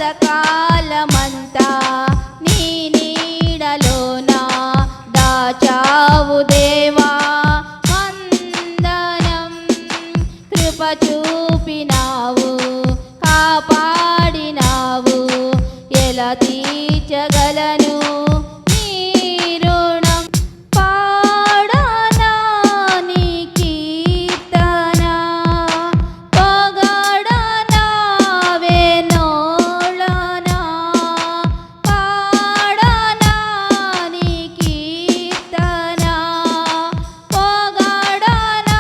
గతకాలమంతా నీ నీడలోన దాచావు దేవా వందనం. కృప చూపినావు కాపాడినావు ఎలా తీర్చగలను నీ రుణం. పాడనా నీ కీర్తన పొగడనా వేనోళ్ళనా. పాడనా నీ కీర్తన పొగడనా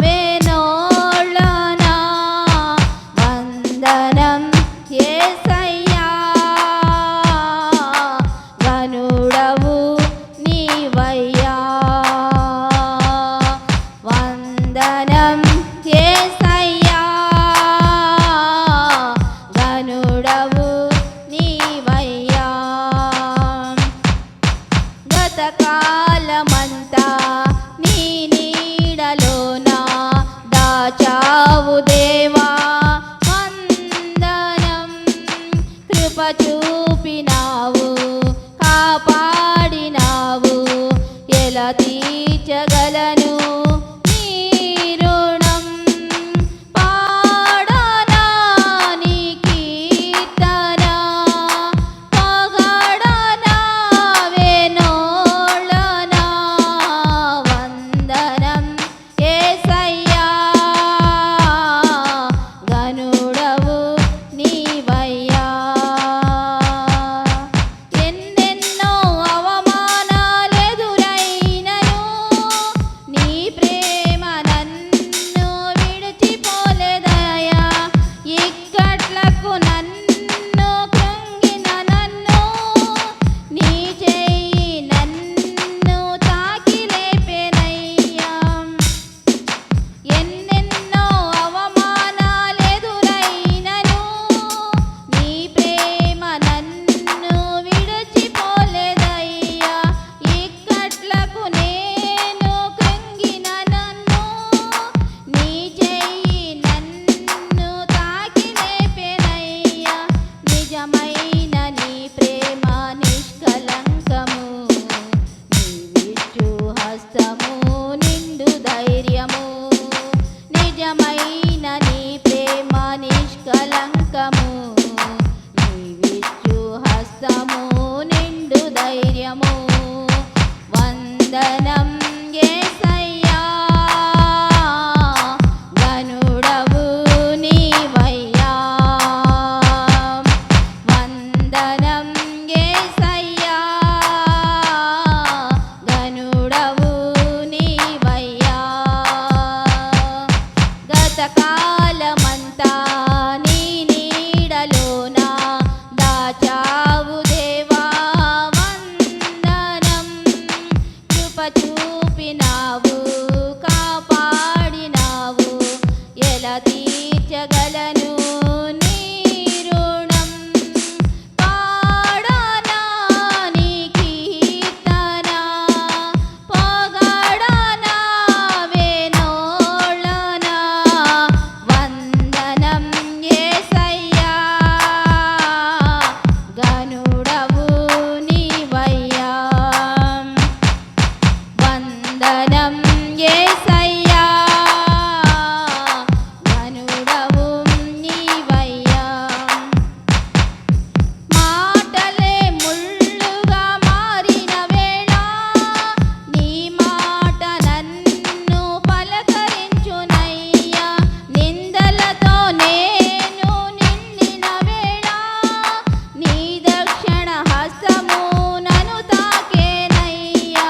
వేనోళ్ళనా. వందనం యేసయ్యా గనుడవు నీవయ్యా. వందనం యేసయ్యా గనుడవు నీవయ్యా. గతకాలమంతా నీ నీడలోన దాచావు దేవా వందనం. కృప చూపినావు కాపాడినావు ఎలా తీర్చగలను నీ రుణం. పాడనా నీ కీర్తన పొగడనా వేనోళ్ళనా. వందనం యేసయ్యా గనుడవు నీవయ్యా. ఎన్నెన్నో అవమానాలెదురైనను నీ ప్రేమ నన్ను విడిచిపోలేదయ్యా. ఇక్కట్లకు నన్ను కృంగిన నన్ను నీ చెయ్యి నన్ను తాకి లేపెనయ్యా. ఎన్నెన్నో అవమానాలెదురైనను నీ ప్రేమ నన్ను విడిచిపోలేదయ్యా. ఇక్కట్లకు నేను కృంగిన నన్ను నీ చెయ్యి నన్ను తాకి లేపెనయ్యా. నిజమైన నీ ప్రేమ నిష్కలంకము నీవిచ్చు హస్తము నిండు ధైర్యము. నిజమైన నీ ప్రేమ నిష్కలంకము నీవిచ్చు హస్తము నిండు ధైర్యము. వందనం యేసయ్యా గనుడవు నీవయ్యా. వందనం యేసయ్యా గనుడవు నీవయ్యా. గతకాలమంతా నీ నీడలోన దాచావు దేవా వందనం. కృప చూపినావు కాపాడినావు ఎలా తీర్చగలను నీ రుణం. పాడనా నీ కీర్తన పొగడనా వేనోళ్ళనా. వందనం యేసయ్యా గనుడవు నీవయ్యా. వందనం యేసయ్యా గనుడవు నీవయ్యా. మాటలే ముళ్ళుగా మారిన వేళ నీ మాట నన్ను పలకరించునయ్యా. నిందలతో నేను నిండిన వేళ నీ దక్షిణ హస్తము నన్ను తాకేనయ్యా.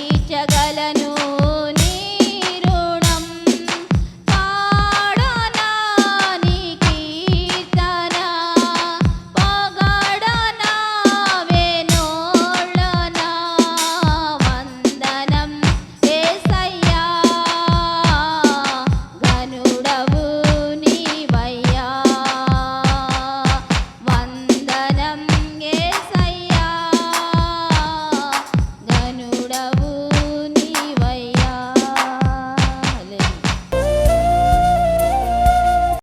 తీర్చగలను